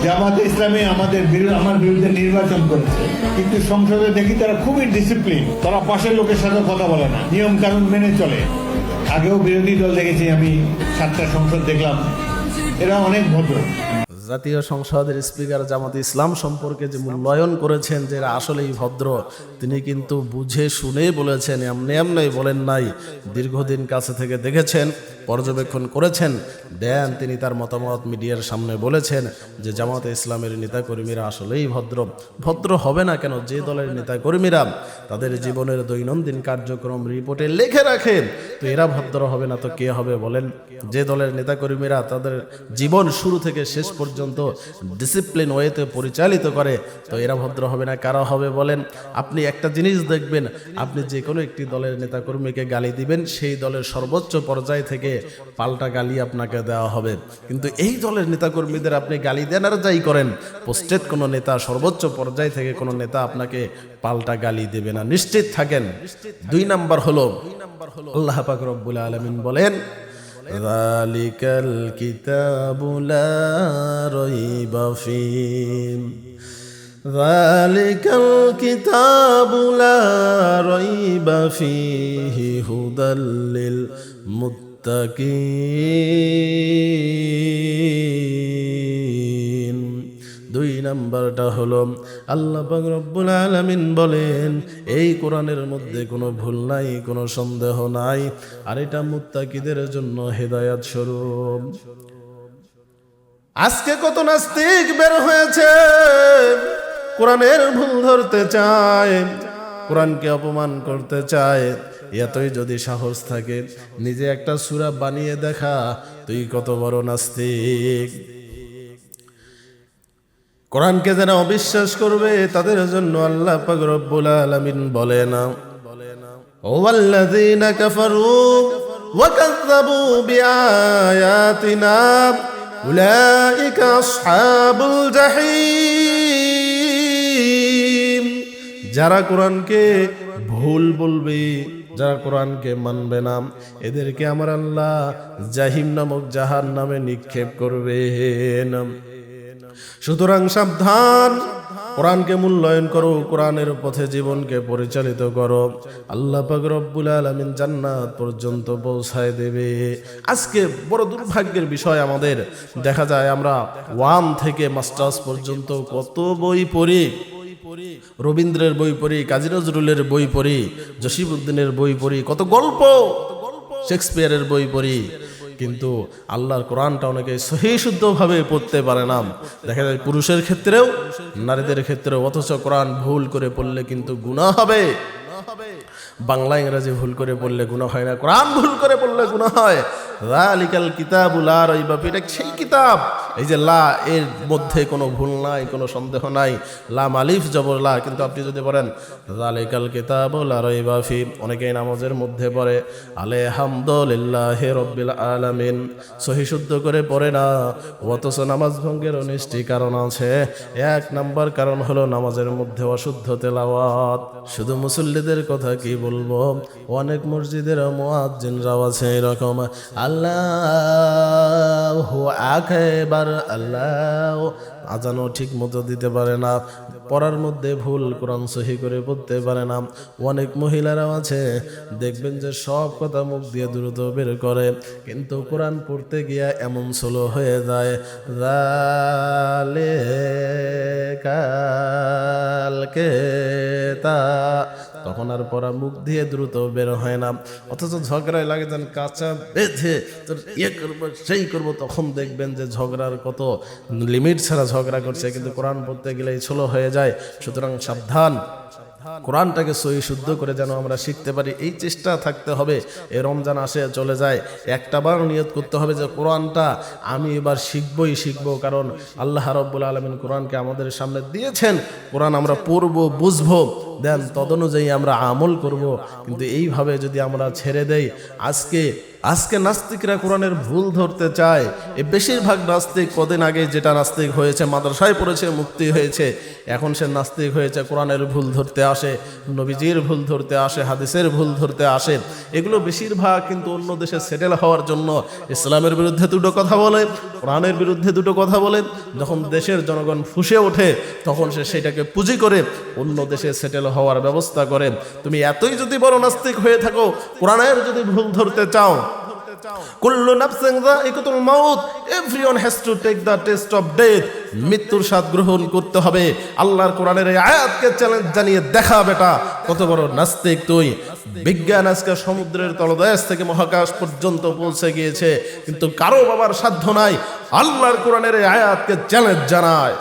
জামাতে ইসলামী আমার বিরুদ্ধে নির্বাচন করেছে, কিন্তু সংসদে দেখি তারা খুবই ডিসিপ্লিন, তারা পাশের লোকের সাথে কথা বলে না, নিয়ম কানুন মেনে চলে। আগেও বিরোধী দল দেখেছি আমি, 7টা সংসদ দেখলাম, এরা অনেক ভদ্র। জাতীয় সংসদের স্পিকার জামাতে ইসলাম সম্পর্কে যে মূল্যায়ন করেছেন যে এরা আসলেই ভদ্র, তিনি কিন্তু বুঝে শুনে বলেছেন, এমনি এমনি বলেন নাই। দীর্ঘদিন কাছে থেকে দেখেছেন, পর্যবেক্ষণ করেছেন, দেন তিনি তার মতামত মিডিয়ার সামনে বলেছেন যে জামাতে ইসলামের নেতাকর্মীরা আসলেই ভদ্র। ভদ্র হবে না কেন? যে দলের নেতাকর্মীরা তাদের জীবনের দৈনন্দিন কার্যক্রম রিপোর্টে লিখে রাখেন, তো এরা ভদ্র হবে না তো কে হবে বলেন? যে দলের নেতাকর্মীরা তাদের জীবন শুরু থেকে শেষ পর্যন্ত ডিসিপ্লিন ওয়েতে পরিচালিত করে, তো এরা ভদ্র হবে না কারা হবে বলেন? আপনি একটা জিনিস দেখবেন, আপনি যে কোনো একটি দলের নেতাকর্মীকে গালি দিবেন, সেই দলের সর্বোচ্চ পর্যায় থেকে পাল্টা গালি আপনাকে দেওয়া হবে। কিন্তু এই দলের নেতাকর্মীদের আপনি গালি দেন আর যাই করেন, পোস্টেড কোনো নেতা, সর্বোচ্চ পর্যায় থেকে কোনো নেতা আপনাকে পাল্টা গালি দেবে না, নিশ্চিত থাকেন। 2 নাম্বার হলো আল্লাহ পাক রব্বুল আলামিন বলেন, যালিকাল কিতাবু লা রাইবা ফীহি, যালিকাল কিতাবু লা রাইবা ফীহি হুদাল লিল মুত্তাকিন। 2 নাম্বারটা হলো আল্লাহ পাক রব্বুল আলামিন বলেন, এই কোরআনের মধ্যে কোনো ভুল নাই, কোনো সন্দেহ নাই, আর এটা মুত্তাকিদের জন্য হেদায়াত স্বরূপ। আজকে কত নাস্তিক বের হয়েছে, কোরআনের ভুল ধরতে চায়, কোরআনকে অপমান করতে চায়। এতই যদি সাহস থাকে, নিজে একটা সূরা বানিয়ে দেখা, তুই কত বড় নাস্তিক। কোরআনকে যারা অবিশ্বাস করবে তাদের জন্য আল্লাহ পাক রব্বুল আলামিন বলেন, ওয়াল্লাযীনা কাফারু ওয়া কাযযাবু বিআয়াতিনা উলাইকা আসহাবুল জাহিম। যারা কোরআনকে ভুল বলবে, যারা কোরআনকে মানবে না, এদেরকে আমার আল্লাহ জাহিম নামক জাহান্নামে নিক্ষেপ করবেন। সুতরাং সাবধান, কোরআনকে মূল্যায়ন করো, কোরআনের পথে জীবনকে পরিচালিত করো, আল্লাহ পাক রব্বুল আলামিন জান্নাত পর্যন্ত পৌঁছায় দেবে। আজকে বড় দুর্ভাগ্যের বিষয় আমাদের, দেখা যায় আমরা 1 থেকে মাস্টার্স পর্যন্ত কত বই পড়ি, রবীন্দ্রের বই পড়ি, কাজী নজরুলের বই পড়ি, জসিমউদ্দিনের বই পড়ি, কত গল্প, শেক্সপিয়ারের বই পড়ি, কিন্তু আল্লাহর কোরআনটা অনেকে সহি শুদ্ধভাবে পড়তে পারে না। দেখা যায় পুরুষের ক্ষেত্রেও নারীদের ক্ষেত্রেও, অথচ কোরআন ভুল করে পড়লে কিন্তু গুনাহ হবে। বাংলা ইংরেজি ভুল করে পড়লে গুনাহ হয় না, কোরআন ভুল করে পড়লে গুনাহ হয়। যালিকাল কিতাবু লা রাইবা ফীহি, এটা সেই কিতাব, এই যে লা, এর মধ্যে কোনো ভুল নাই, কোনো সন্দেহ নাই, লাম আলিফ জবর লা। কিন্তু আপনি যদি বলেন যালিকাল কিতাবু লা রাইবা ফীহি, অনেকেই নামাজের মধ্যে পড়ে আলহামদুলিল্লাহি রাব্বিল আলামিন, সহি শুদ্ধ করে পড়ে না, অথচ নামাজ ভঙ্গের 19টি কারণ আছে। 1 নাম্বার কারণ হলো নামাজের মধ্যে অশুদ্ধ তেলাওয়াত। শুধু মুসল্লিদের কথা কি বলবো, অনেক মসজিদের মুয়াজ্জিনরাও আছে এরকম, আল্লাহু আকবার, আল্লাহ, আজানও ঠিক মতো দিতে পারে না, পড়ার মধ্যে ভুল, কোরআন সহি করে পড়তে পারে না। অনেক মহিলারাও আছে, দেখবেন যে সব কথা মুখ দিয়ে দ্রুত বের করে, কিন্তু কোরআন পড়তে গিয়া এমন স্লো হয়ে যায়, যালিকাল কিতাব, তখন আর পড়া মুখ দিয়ে দ্রুত বের হয় না। অথচ ঝগড়ায় লাগে যান কাঁচা বেঁধে, তোর করবো সেই করবো, তখন দেখবেন যে ঝগড়ার কত লিমিট ছাড়া ঝগড়া করছে, কিন্তু কোরআন পড়তে গেলেই স্লো হয়ে যায়। সুতরাং সাবধান, কোরআনটাকে সহি শুদ্ধ করে যেন আমরা শিখতে পারি, এই চেষ্টা থাকতে হবে। এই রমজান আসে চলে যায়, একটা বার নিয়ত করতে হবে যে কোরআনটা আমি এবার শিখবো, কারণ আল্লাহ রাব্বুল আলামিন কোরআনকে আমাদের সামনে দিয়েছেন, কোরআন আমরা পড়বো, বুঝবো, দেন তদনুযায়ী আমরা আমল করব। কিন্তু এইভাবে যদি আমরা ছেড়ে দেই, আজকে নাস্তিকরা কোরআনের ভুল ধরতে চায়। এই বেশিরভাগ নাস্তিক কদিন আগে যেটা নাস্তিক হয়েছে, মাদ্রাসায় পড়েছে, মুক্তি হয়েছে, এখন সে নাস্তিক হয়েছে, কোরআনের ভুল ধরতে আসে, নবীজির ভুল ধরতে আসে, হাদিসের ভুল ধরতে আসে। এগুলো বেশিরভাগ কিন্তু অন্য দেশে সেটেল হওয়ার জন্য ইসলামের বিরুদ্ধে দুটো কথা বলে, কোরআনের বিরুদ্ধে দুটো কথা বলে। যখন দেশের জনগণ ফুঁসে ওঠে তখন সে সেটাকে পুঁজি করে অন্য দেশে সেটেল হওয়ার ব্যবস্থা করে। তুমি এতই যদি বড় নাস্তিক হয়ে থাকো, কোরআনের যদি ভুল ধরতে চাও, কুল্লু নাফসিন যায়িকাতুল মাউত, everyone has to take the test of death. মৃত্যুর স্বাদ গ্রহণ করতে হবে। আল্লাহর কোরআনের এই আয়াতকে চ্যালেঞ্জ জানিয়ে দেখা বেটা কত বড় নাস্তিক তুই। বিজ্ঞান আজকে সমুদ্রের তলদেশ থেকে মহাকাশ পর্যন্ত পৌঁছে গিয়েছে, কিন্তু কারো বাবার সাধ্য নাই আল্লাহর কোরআনের এই আয়াতকে চ্যালেঞ্জ জানায়।